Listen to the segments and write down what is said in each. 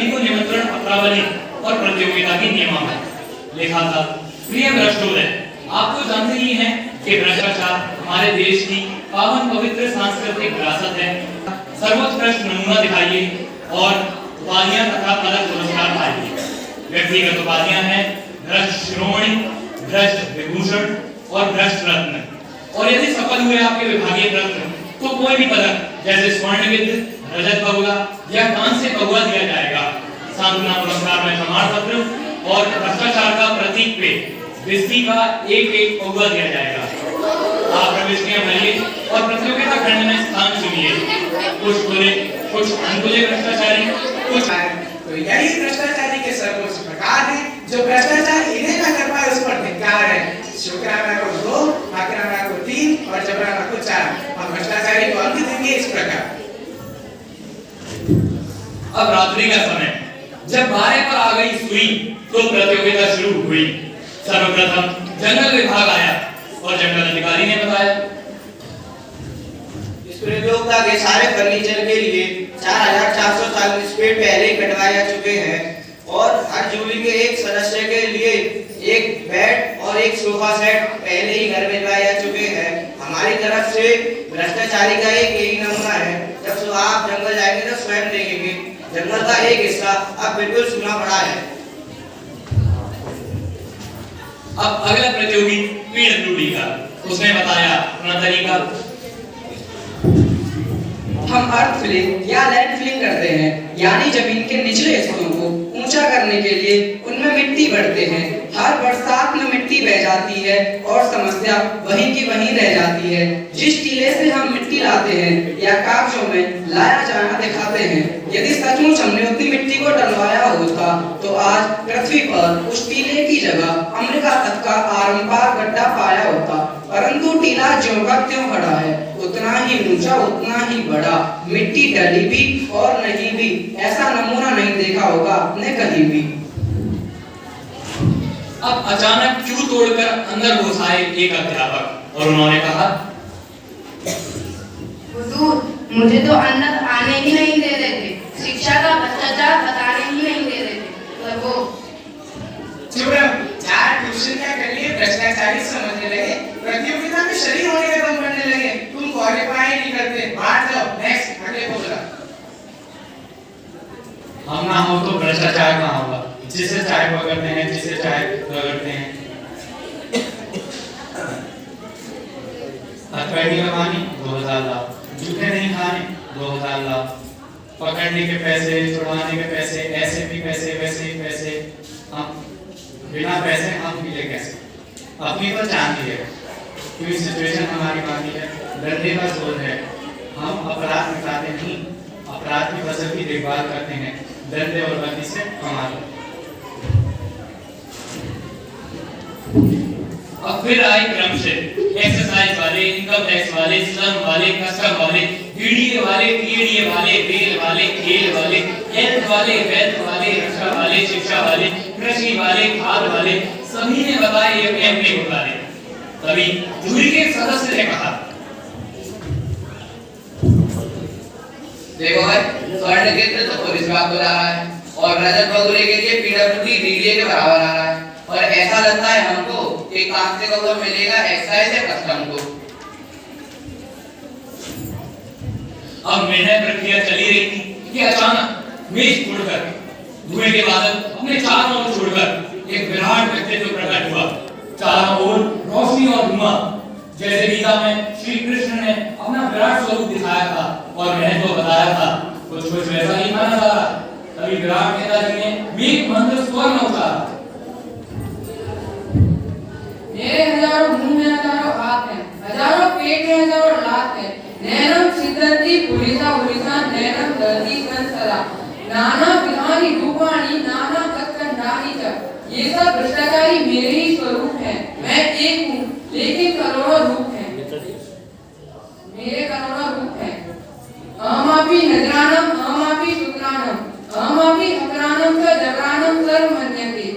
सभी को निमंत्रण पत्रावली और प्रतियोगिता की नियमावली लिखा था। प्रिय भ्रष्टोदय, आप तो जानते ही हैं कि भ्रष्टाचार हमारे देश की पावन पवित्र सांस्कृतिक विरासत है। सर्वोत्कृष्ट नमूना दिखाइए और उपाधियां तथा पदक पुरस्कार पाइए। व्यक्तिगत उपाधियां हैं भ्रष्ट शिरोमणि, भ्रष्ट विभूषण और भ्रष्ट रत्न। और यदि सफल हुए आपके विभागीय रत्न तो कोई भी पदक जैसे स्वर्ण गिद्ध, रजत पगुआ या कांस्य पगुआ दिया जाएगा। सांत्वना पुरस्कार में प्रमाण पत्र और भ्रष्टाचार का प्रतीक पे बिस्ती का एक पगुआ दिया जाएगा। आप प्रविष्टियां भरिए और प्रतियोगिता खंड में स्थान चुनिए। कुछ खुले, कुछ अनखुले भ्रष्टाचारी, कुछ तो यही भ्रष्टाचारी के सर्वोच्च प्रकार है। जो भ्रष्टाचार इन्हें न कर पाए उस पर धिक्कार है। शुक्राना को 2, आक्रामना को 3 और जबराना को 4। हम भ्रष्टाचारी को अंक देंगे इस प्रकार। अब रात्रि का समय, जब 12 पर आ गई सुई तो प्रतियोगिता शुरू हुई। सर्वप्रथम जंगल विभाग आया और जंगल अधिकारी ने बताया इस प्रतियोगिता के सारे फर्नीचर के लिए 4440 पेड़ पहले ही कटवाए जा चुके हैं और हर जोड़ी के एक सदस्य के लिए एक बेड और एक सोफा सेट पहले ही घर भिजवाए जा चुके हैं। हमारी तरफ से भ्रष्टाचारी का एक यही नमूना है। जब सुबह आप जंगल जाएंगे तो स्वयं देखेंगे जंगल का एक हिस्सा अब बिल्कुल सूना पड़ा है। अब अगला प्रतियोगी पीडब्ल्यूडी का, उसने बताया अपना तरीका। हम अर्थ फिलिंग या लैंड फिलिंग करते हैं, यानी जमीन के निचले हिस्सों को ऊंचा करने के लिए उनमें मिट्टी भरते हैं। हर बरसात में मिट्टी बह जाती है और समस्या वहीं की वहीं रह जाती है। जिस टीले से हम मिट्टी लाते हैं या कागजों में लाया जाना दिखाते हैं, यदि सचमुच हमने उतनी मिट्टी को डलवाया होता तो आज पृथ्वी पर उस टीले की जगह अमेरिका तक का आरंपार गड्ढा पाया होता। परंतु टीला ज्यों का त्यों खड़ा है, उतना ही ऊंचा, उतना ही बड़ा। मिट्टी डली भी और नहीं भी, ऐसा नमूना नहीं देखा होगा आपने कहीं भी। अब अचानक चू तोड़कर अंदर घुस आए एक अध्यापक और उन्होंने कहा, हुजूर, मुझे तो अंदर आने ही नहीं दे रहे थे, शिक्षा का भ्रष्टाचार बताने ही नहीं दे रहे थे। और वो चुप रहो, 4 ट्यूशन क्या कर लिए भ्रष्टाचारी समझने लगे, प्रतियोगिता में शरीर होने का दम करने लगे। तुम क्वालिफाई नहीं करते, बाहर जाओ। नेक्स्ट, अगले को बुला। हम ना हो तो भ्रष्टाचार कहाँ होगा? जिसे चाहे पकड़ते हैं, जिसे चाहे रगड़ते हैं। हथकड़ी लगानी 2000 लाओ, जूते नहीं खाने 2000 लाओ, पकड़ने के पैसे, छुड़वाने के पैसे, ऐसे भी पैसे, वैसे ही पैसे। हम बिना पैसे हम मिले कैसे? अपनी तो चांदी है, कोई सिचुएशन हमारी बाकी है, डरने का जोर है। हम अपराध मिटाते नहीं, अपराध की फसल की देखभाल करते हैं, डरने और गलती से कमाते। अब फिर आए क्रम से एक्सरसाइज वाले, इनकम टैक्स वाले, श्रम वाले, कस्टम वाले, डीडीए वाले, टीएडीए वाले, रेल वाले, खेल वाले, हेल्थ वाले, वेल्थ वाले, रक्षा वाले, शिक्षा वाले, कृषि वाले, खाद वाले, सभी ने बताए ये अपने मुद्दे। तभी जूरी के सदस्य ने कहा, देखो भाई, स्वर्ण गिद्ध तो पुलिस विभाग को जा रहा है और रजत पगुले के लिए पीडब्ल्यूडी डीडीए के बराबर आ रहा है। और ऐसा लगता है हमको कि कांस्य पगुआ मिलेगा एक्साइज या कस्टम को। अब निर्णय प्रक्रिया चली रही थी कि अचानक मेज छोड़कर, धुएं के बादल अपने चारों ओर छोड़कर एक विराट व्यक्तित्व प्रकट हुआ। चारों ओर रोशनी और धुआं, जैसे गीता में श्री कृष्ण ने अपना विराट स्वरूप दिखाया था और मैंने तो बताया था, कुछ कुछ वैसा ही था नजारा। तभी विराट नेताजी ने मेघ मंत्र स्वर में उतारा, मेरे हजारों मुंह में हजारों हाथ हैं, हजारों पेट में हजारों लात हैं। नैनम सिद्धति पुलिसा पुलिसा नैनम दर्दी संसरा नाना विधानी रूपाणी नाना तत्कंडानी च। ये सब भ्रष्टाचारी मेरे ही स्वरूप हैं। मैं एक हूँ लेकिन करोड़ों रूप हैं, मेरे करोड़ों रूप हैं। अहमापि नजरानम अहमापि सूत्रानम अहमापि अकरानम च जबरानम सर्व मन्यते।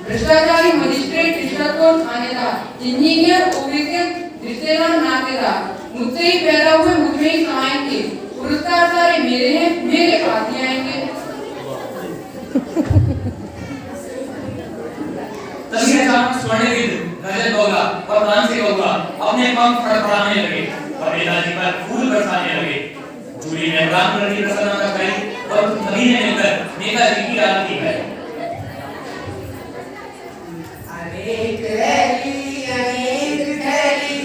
भ्रष्टाचारी मजिस्ट्रेट, रिश्वत थानेदार, इंजीनियर, ऑफिसर, रिश्तेदार, नातेदार मुझसे ही पैदा हुए, मुझ में ही समाएंगे। पुरस्कार सारे मेरे हैं, मेरे पास ही आएंगे। स्वर्णविद रजत गौड़ा और कांस्य गौड़ा अपने पंख फड़फड़ाने लगे और नेताजी पर फूल बरसाने लगे। जूली ने राम की प्रसन्नता करी और सभी ने मिलकर नेताजी की आरती गाई। अनेक रैली अनेक थैली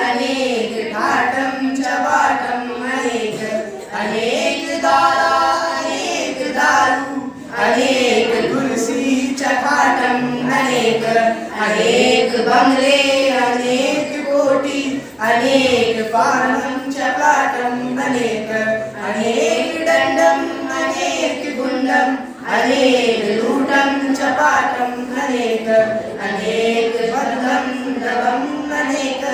अनेक ठाटम चबाटम अनेक अनेक दारा अनेक दारू अनेक कुर्सी चपाटम अनेक अनेक बंगले अनेक कोठी अनेक पानम चपाटम अनेक अनेक दंडम अनेक गुंडम अनेक लूटम चपाटम अनेक अनेक बंधम दबम अनेक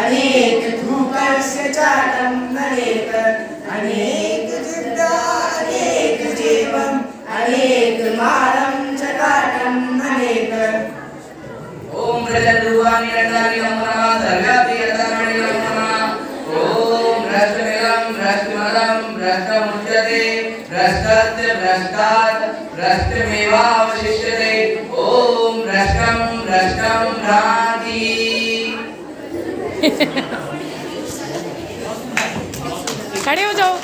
अनेक धूकस्य चाटम अनेक अनेक जिद्दा अनेक जीवम अनेक मारम चकाटम अनेक। ओम प्रजद्रुवानि रत्नानि नमः सर्व्यापि रत्नानि नमः। ओम भ्रष्टमिदं भ्रष्टमदं भ्रष्टमुच्यते भ्रष्टस्य भ्रष्टात् भ्रष्टमेवावशिष्यते। ओम भ्रष्टं भ्रष्टं भ्रान्ति। खड़े हो जाओ।